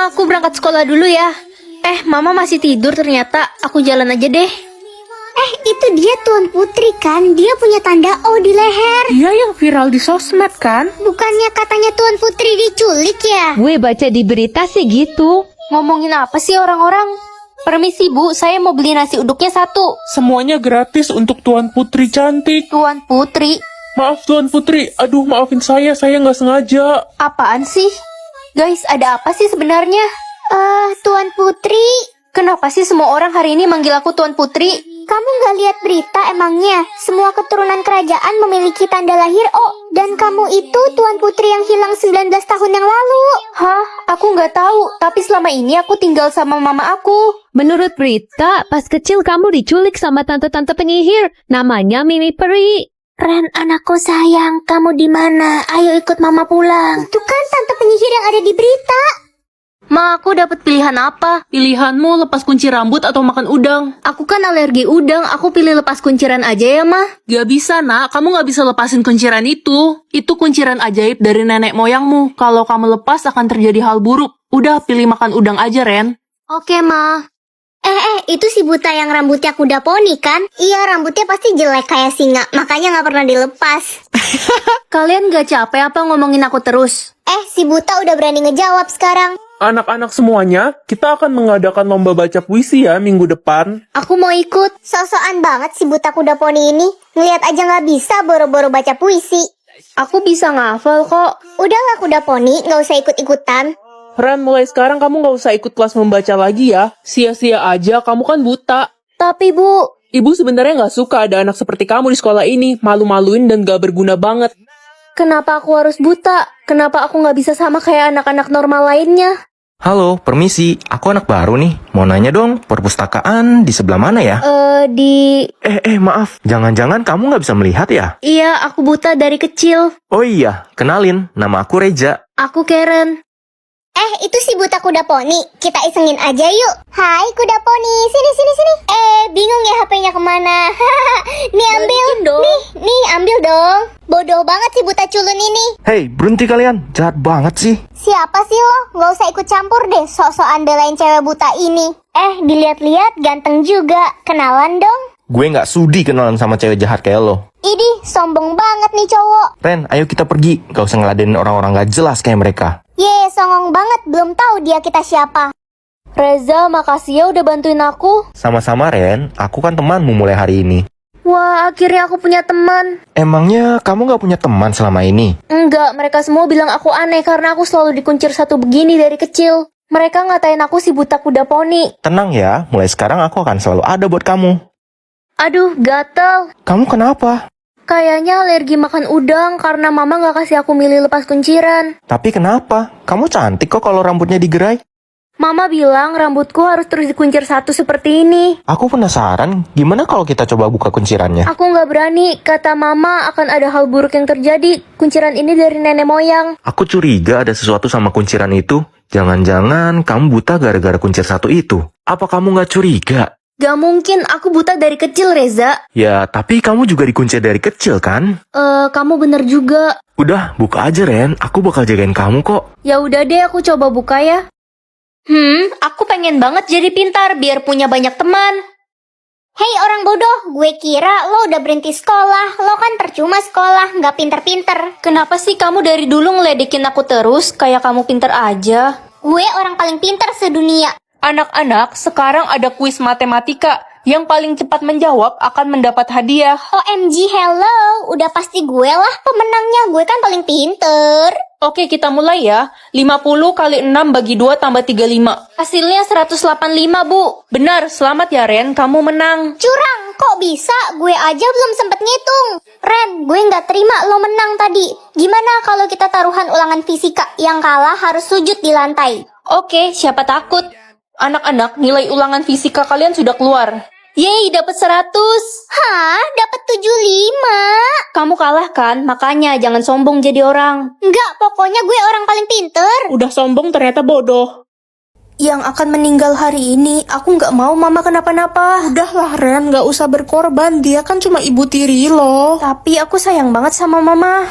Ma, aku berangkat sekolah dulu ya. Mama masih tidur ternyata. Aku jalan aja deh. Itu dia Tuan Putri kan? Dia punya tanda O di leher. Dia yang viral di sosmed kan? Bukannya katanya Tuan Putri diculik ya? Gue baca di berita sih gitu. Ngomongin apa sih orang-orang? Permisi Bu, saya mau beli nasi uduknya 1. Semuanya gratis untuk Tuan Putri cantik. Tuan Putri? Maaf Tuan Putri, aduh maafin saya nggak sengaja. Apaan sih? Guys, ada apa sih sebenarnya? Tuan Putri, Kenapa sih semua orang hari ini manggil aku Tuan Putri? kamu nggak lihat berita emangnya? Semua keturunan kerajaan memiliki tanda lahir O. Dan kamu itu Tuan Putri yang hilang 19 tahun yang lalu. Hah? Aku nggak tahu. Tapi selama ini aku tinggal sama mama aku. Menurut berita, pas kecil kamu diculik sama tante-tante penyihir. Namanya Mimi Peri. Ren, anakku sayang, kamu di mana? Ayo ikut mama pulang. Itu kan tante penyihir yang ada di berita. Ma, aku dapat pilihan apa? Pilihanmu lepas kunci rambut atau makan udang? Aku kan alergi udang. Aku pilih lepas kunciran aja ya, Ma. Gak bisa nak, kamu gak bisa lepasin kunciran itu. Itu kunciran ajaib dari nenek moyangmu. Kalau kamu lepas akan terjadi hal buruk. Udah, pilih makan udang aja Ren. Oke, Ma. Itu si buta yang rambutnya kuda poni kan? Iya, rambutnya pasti jelek kayak singa, makanya gak pernah dilepas. Kalian gak capek apa ngomongin aku terus? Si buta udah berani ngejawab sekarang. Anak-anak semuanya, kita akan mengadakan lomba baca puisi ya minggu depan. Aku mau ikut. So-soan banget si buta kuda poni ini. Ngeliat aja gak bisa boro-boro baca puisi. Aku bisa ngafal kok. Udahlah kuda poni, gak usah ikut-ikutan. Ren, mulai sekarang kamu gak usah ikut kelas membaca lagi ya. Sia-sia aja, kamu kan buta. Tapi Bu, Ibu sebenarnya gak suka ada anak seperti kamu di sekolah ini. Malu-maluin dan gak berguna banget. kenapa aku harus buta? Kenapa aku gak bisa sama kayak anak-anak normal lainnya? Halo, permisi. Aku anak baru nih. Mau nanya dong, perpustakaan di sebelah mana ya? Maaf. Jangan-jangan kamu nggak bisa melihat ya? Iya, aku buta dari kecil. Oh iya, kenalin. Nama aku Reja. Aku Karen. Itu si buta kuda poni. Kita isengin aja yuk. Hai kuda poni, sini. Bingung ya HP-nya kemana? Nih ambil. dong. Nih ambil dong. Bodoh banget si buta culun ini. Hei, berhenti kalian. Jahat banget sih. Siapa sih lo? Gak usah ikut campur deh sok-sokan belain cewek buta ini. Dilihat-lihat ganteng juga. Kenalan dong. Gue nggak sudi kenalan sama cewek jahat kayak lo. Idih, sombong banget nih cowok. Ren, ayo kita pergi. Gak usah ngeladenin orang-orang gak jelas kayak mereka. Songong banget. Belum tahu dia kita siapa. Reza, makasih ya udah bantuin aku. Sama-sama Ren, aku kan temanmu mulai hari ini. Wah, akhirnya aku punya teman. Emangnya kamu nggak punya teman selama ini? Enggak, mereka semua bilang aku aneh karena aku selalu dikuncir satu begini dari kecil. Mereka ngatain aku si buta kuda poni. Tenang ya, mulai sekarang aku akan selalu ada buat kamu. Aduh, gatel. Kamu kenapa? Kayaknya alergi makan udang karena mama gak kasih aku milih lepas kunciran. Tapi kenapa? Kamu cantik kok kalau rambutnya digerai. Mama bilang rambutku harus terus dikuncir satu seperti ini. Aku penasaran, gimana kalau kita coba buka kuncirannya? Aku gak berani, kata mama akan ada hal buruk yang terjadi. Kunciran ini dari nenek moyang. Aku curiga ada sesuatu sama kunciran itu. Jangan-jangan kamu buta gara-gara kuncir satu itu. Apa kamu gak curiga? Gak mungkin, aku buta dari kecil, Reza. Ya, tapi kamu juga dikuncir dari kecil kan? Kamu bener juga. Udah, buka aja Ren. Aku bakal jagain kamu kok. Ya udah deh, aku coba buka ya. Aku pengen banget jadi pintar biar punya banyak teman. Hei orang bodoh, gue kira lo udah berhenti sekolah. Lo kan percuma sekolah, gak pinter-pinter. Kenapa sih kamu dari dulu ngeledekin aku terus, kayak kamu pintar aja? Gue orang paling pinter sedunia. Anak-anak, sekarang ada kuis matematika. Yang paling cepat menjawab akan mendapat hadiah. OMG hello, udah pasti gue lah pemenangnya. Gue kan paling pinter. Oke, kita mulai ya. 50 kali 6 bagi 2 tambah 35. Hasilnya 185, Bu. Benar, selamat ya Ren, kamu menang. Curang, kok bisa? Gue aja belum sempet ngitung. Ren, gue gak terima lo menang tadi. Gimana kalau kita taruhan ulangan fisika? Yang kalah harus sujud di lantai. Oke, siapa takut? Anak-anak, nilai ulangan fisika kalian sudah keluar. Yeay, dapat 100. Hah? Dapat 75? Kamu kalah kan? Makanya jangan sombong jadi orang. Enggak, pokoknya gue orang paling pinter. Udah sombong ternyata bodoh. Yang akan meninggal hari ini, aku nggak mau mama kenapa-napa. Udahlah Ren, gak usah berkorban. Dia kan cuma ibu tiri lo. Tapi aku sayang banget sama mama.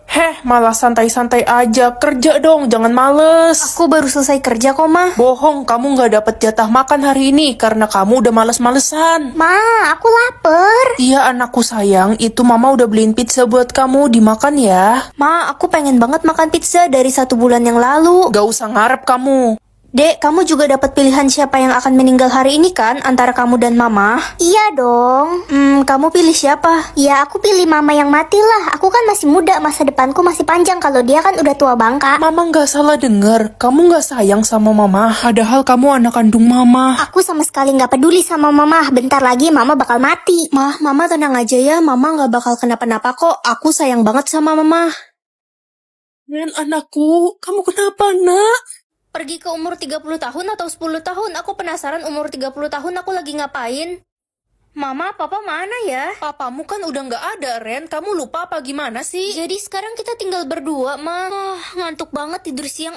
Heh, malah santai-santai aja. Kerja dong, jangan males. Aku baru selesai kerja kok, Ma. Bohong, kamu nggak dapet jatah makan hari ini karena kamu udah males-malesan. Ma, aku lapar. Iya anakku sayang, itu mama udah beliin pizza buat kamu, dimakan ya. Ma, aku pengen banget makan pizza dari 1 bulan yang lalu. Gak usah ngarep kamu. Dek, kamu juga dapat pilihan siapa yang akan meninggal hari ini kan? Antara kamu dan Mama? Iya dong. Kamu pilih siapa? Ya aku pilih mama yang mati lah. Aku kan masih muda, masa depanku masih panjang. Kalau dia kan udah tua bangka. Mama nggak salah denger, kamu nggak sayang sama mama, padahal kamu anak kandung mama. Aku sama sekali nggak peduli sama mama. Bentar lagi mama bakal mati. Mama tenang aja ya, Mama nggak bakal kenapa-napa kok. Aku sayang banget sama Mama. Ren anakku, kamu kenapa nak? Pergi ke umur 30 tahun atau 10 tahun? Aku penasaran umur 30 tahun aku lagi ngapain? Mama, Papa mana ya? Papamu kan udah nggak ada, Ren. Kamu lupa apa gimana sih? Jadi sekarang kita tinggal berdua, Ma. Ngantuk banget tidur siang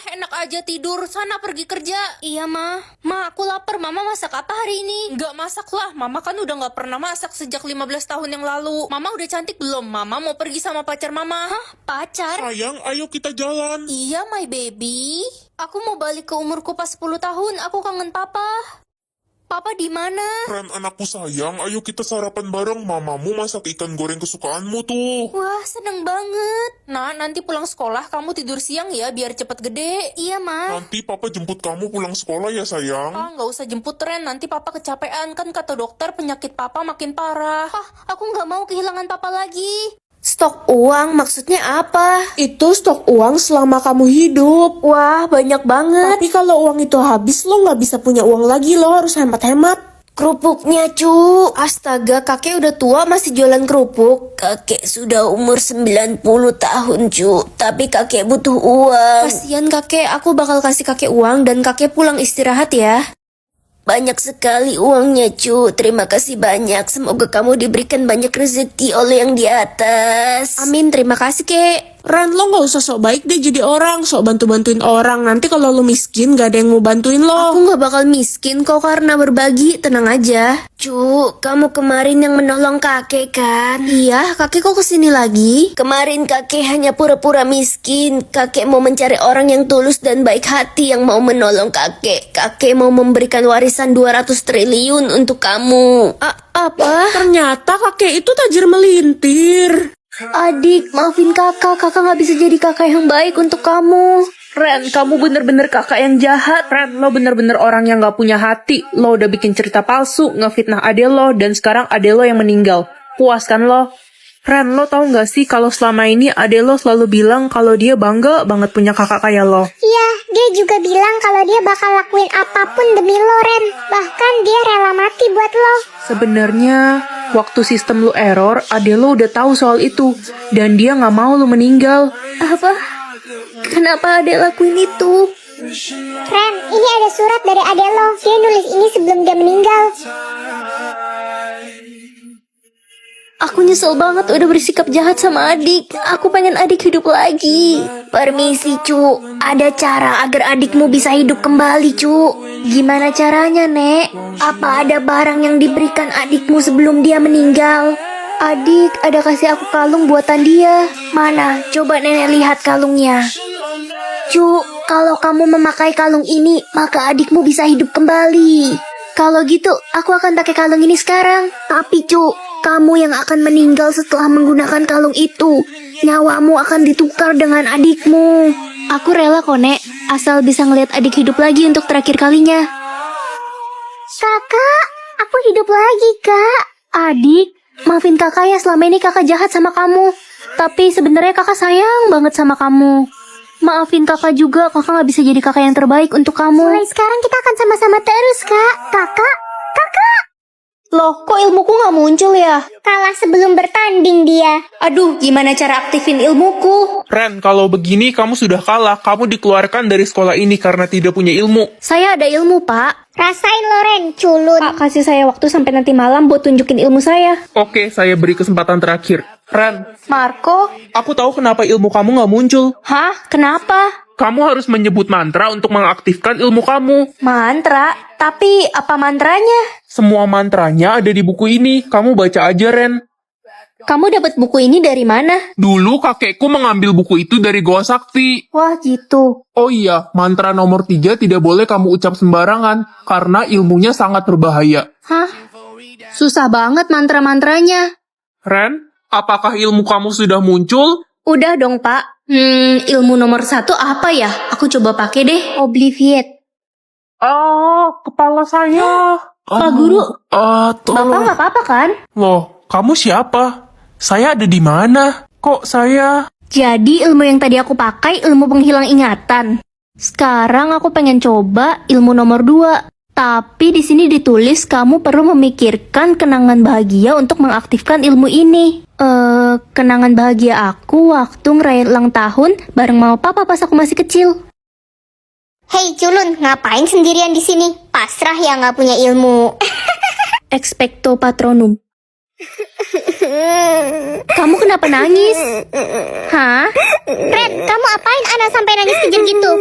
Enak aja tidur. Sana pergi kerja. Iya, Ma. Ma, aku lapar. Mama masak apa hari ini? Nggak masak lah. Mama kan udah nggak pernah masak sejak 15 tahun yang lalu. Mama udah cantik belum? Mama mau pergi sama pacar mama. Hah? Pacar? Sayang, ayo kita jalan. Iya, my baby. Aku mau balik ke umurku pas 10 tahun. Aku kangen Papa. Papa di mana? Ren, anakku sayang, ayo kita sarapan bareng. Mamamu masak ikan goreng kesukaanmu tuh. Wah, seneng banget. Nah, nanti pulang sekolah kamu tidur siang ya biar cepet gede. Iya, Ma. Nanti papa jemput kamu pulang sekolah ya sayang. Nggak usah jemput Ren. Nanti papa kecapean. Kan kata dokter penyakit papa makin parah. Aku nggak mau kehilangan Papa lagi. Stok uang maksudnya apa? Itu stok uang selama kamu hidup. Wah, banyak banget. Tapi kalau uang itu habis, lo nggak bisa punya uang lagi. Lo harus hemat-hemat. Kerupuknya, cu. Astaga, kakek udah tua masih jualan kerupuk. Kakek sudah umur 90 tahun, cu. Tapi kakek butuh uang. Kasian kakek, aku bakal kasih kakek uang dan kakek pulang istirahat ya. Banyak sekali uangnya, cu. Terima kasih banyak. Semoga kamu diberikan banyak rezeki oleh yang di atas. Amin, terima kasih, kek. Ren, lo nggak usah sok baik deh jadi orang. Sok bantu-bantuin orang. Nanti kalau lo miskin, gak ada yang mau bantuin lo. Aku nggak bakal miskin kok karena berbagi, tenang aja. Cu, kamu kemarin yang menolong kakek kan? Iya, kakek kok kesini lagi? Kemarin kakek hanya pura-pura miskin. Kakek mau mencari orang yang tulus dan baik hati yang mau menolong kakek. Kakek mau memberikan warisan 200 triliun untuk kamu. Apa? Ternyata kakek itu tajir melintir. Adik, maafin kakak. Kakak nggak bisa jadi kakak yang baik untuk kamu. Ren, kamu bener-bener kakak yang jahat. Ren, lo bener-bener orang yang gak punya hati. Lo udah bikin cerita palsu, ngefitnah ade lo, dan sekarang ade lo yang meninggal. Puas kan lo? Ren, lo tau gak sih kalau selama ini ade lo selalu bilang kalau dia bangga banget punya kakak kayak lo. Iya, dia juga bilang kalau dia bakal lakuin apapun demi lo, Ren. Bahkan dia rela mati buat lo. Sebenarnya, waktu sistem lo error, ade lo udah tahu soal itu. Dan dia gak mau lo meninggal. Apa? Kenapa adek lakuin itu? Ren, ini ada surat dari adek lo. Dia nulis ini sebelum dia meninggal. Aku nyesel banget udah bersikap jahat sama adik. Aku pengen adik hidup lagi. Permisi, cu. Ada cara agar adikmu bisa hidup kembali, cu. Gimana caranya, Nek? Apa ada barang yang diberikan adikmu sebelum dia meninggal? Adik, ada kasih aku kalung buatan dia. Mana? Coba nenek lihat kalungnya. Cu, kalau kamu memakai kalung ini, maka adikmu bisa hidup kembali. Kalau gitu, aku akan pakai kalung ini sekarang. Tapi, cu, kamu yang akan meninggal setelah menggunakan kalung itu. Nyawamu akan ditukar dengan adikmu. Aku rela kok, Nek. Asal bisa ngeliat adik hidup lagi untuk terakhir kalinya. Kakak, aku hidup lagi, Kak. Adik, maafin kakak ya, selama ini kakak jahat sama kamu. Tapi sebenarnya kakak sayang banget sama kamu. Maafin kakak juga, kakak gak bisa jadi kakak yang terbaik untuk kamu. Mulai sekarang kita akan sama-sama terus, Kak. Kakak. Loh, kok ilmuku gak muncul ya? Kalah sebelum bertanding dia. Aduh, gimana cara aktifin ilmuku? Ren, kalau begini kamu sudah kalah. Kamu dikeluarkan dari sekolah ini karena tidak punya ilmu. Saya ada ilmu, Pak. Rasain lo, Ren, culun. Pak, kasih saya waktu sampai nanti malam buat tunjukin ilmu saya. Oke, saya beri kesempatan terakhir. Ren, Marco? aku tahu kenapa ilmu kamu nggak muncul. Hah? Kenapa? Kamu harus menyebut mantra untuk mengaktifkan ilmu kamu. Mantra? Tapi apa mantranya? Semua mantranya ada di buku ini. Kamu baca aja, Ren. Kamu dapat buku ini dari mana? Dulu kakekku mengambil buku itu dari Goa Sakti. Wah, gitu. Oh iya, mantra nomor 3 tidak boleh kamu ucap sembarangan, karena ilmunya sangat berbahaya. Hah? Susah banget mantra-mantranya. Ren, apakah ilmu kamu sudah muncul? Udah dong, Pak. Ilmu nomor 1 apa ya? Aku coba pakai deh. Obliviate. Kepala saya. Pak Guru, Tolong. Bapak nggak apa-apa kan? Loh, kamu siapa? Saya ada di mana? Kok saya... Jadi ilmu yang tadi aku pakai ilmu penghilang ingatan. Sekarang aku pengen coba ilmu nomor 2. Tapi di sini ditulis kamu perlu memikirkan kenangan bahagia untuk mengaktifkan ilmu ini. Kenangan bahagia aku waktu ngerayain ulang tahun bareng mama papa pas aku masih kecil. Hei culun, ngapain sendirian di sini? Pasrah ya nggak punya ilmu. Expecto patronum. Kamu kenapa nangis? Hah? Ren, kamu apain anak sampai nangis kejam gitu?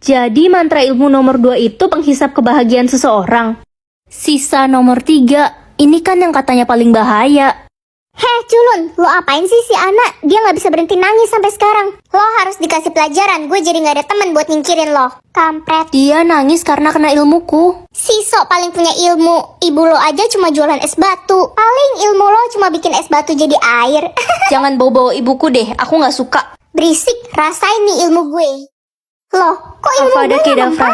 Jadi mantra ilmu nomor 2 itu penghisap kebahagiaan seseorang. Sisa nomor 3, ini kan yang katanya paling bahaya. Heh culun, lo apain sih si anak? Dia nggak bisa berhenti nangis sampai sekarang. Lo harus dikasih pelajaran, gue jadi nggak ada teman buat nyingkirin lo. Kampret. Dia nangis karena kena ilmuku. Si sok paling punya ilmu. Ibu lo aja cuma jualan es batu. Paling ilmu lo cuma bikin es batu jadi air. Jangan bawa-bawa ibuku deh, aku nggak suka. Berisik, rasain nih ilmu gue. Loh, kok ilmu Avada gue Kedavra. mempan?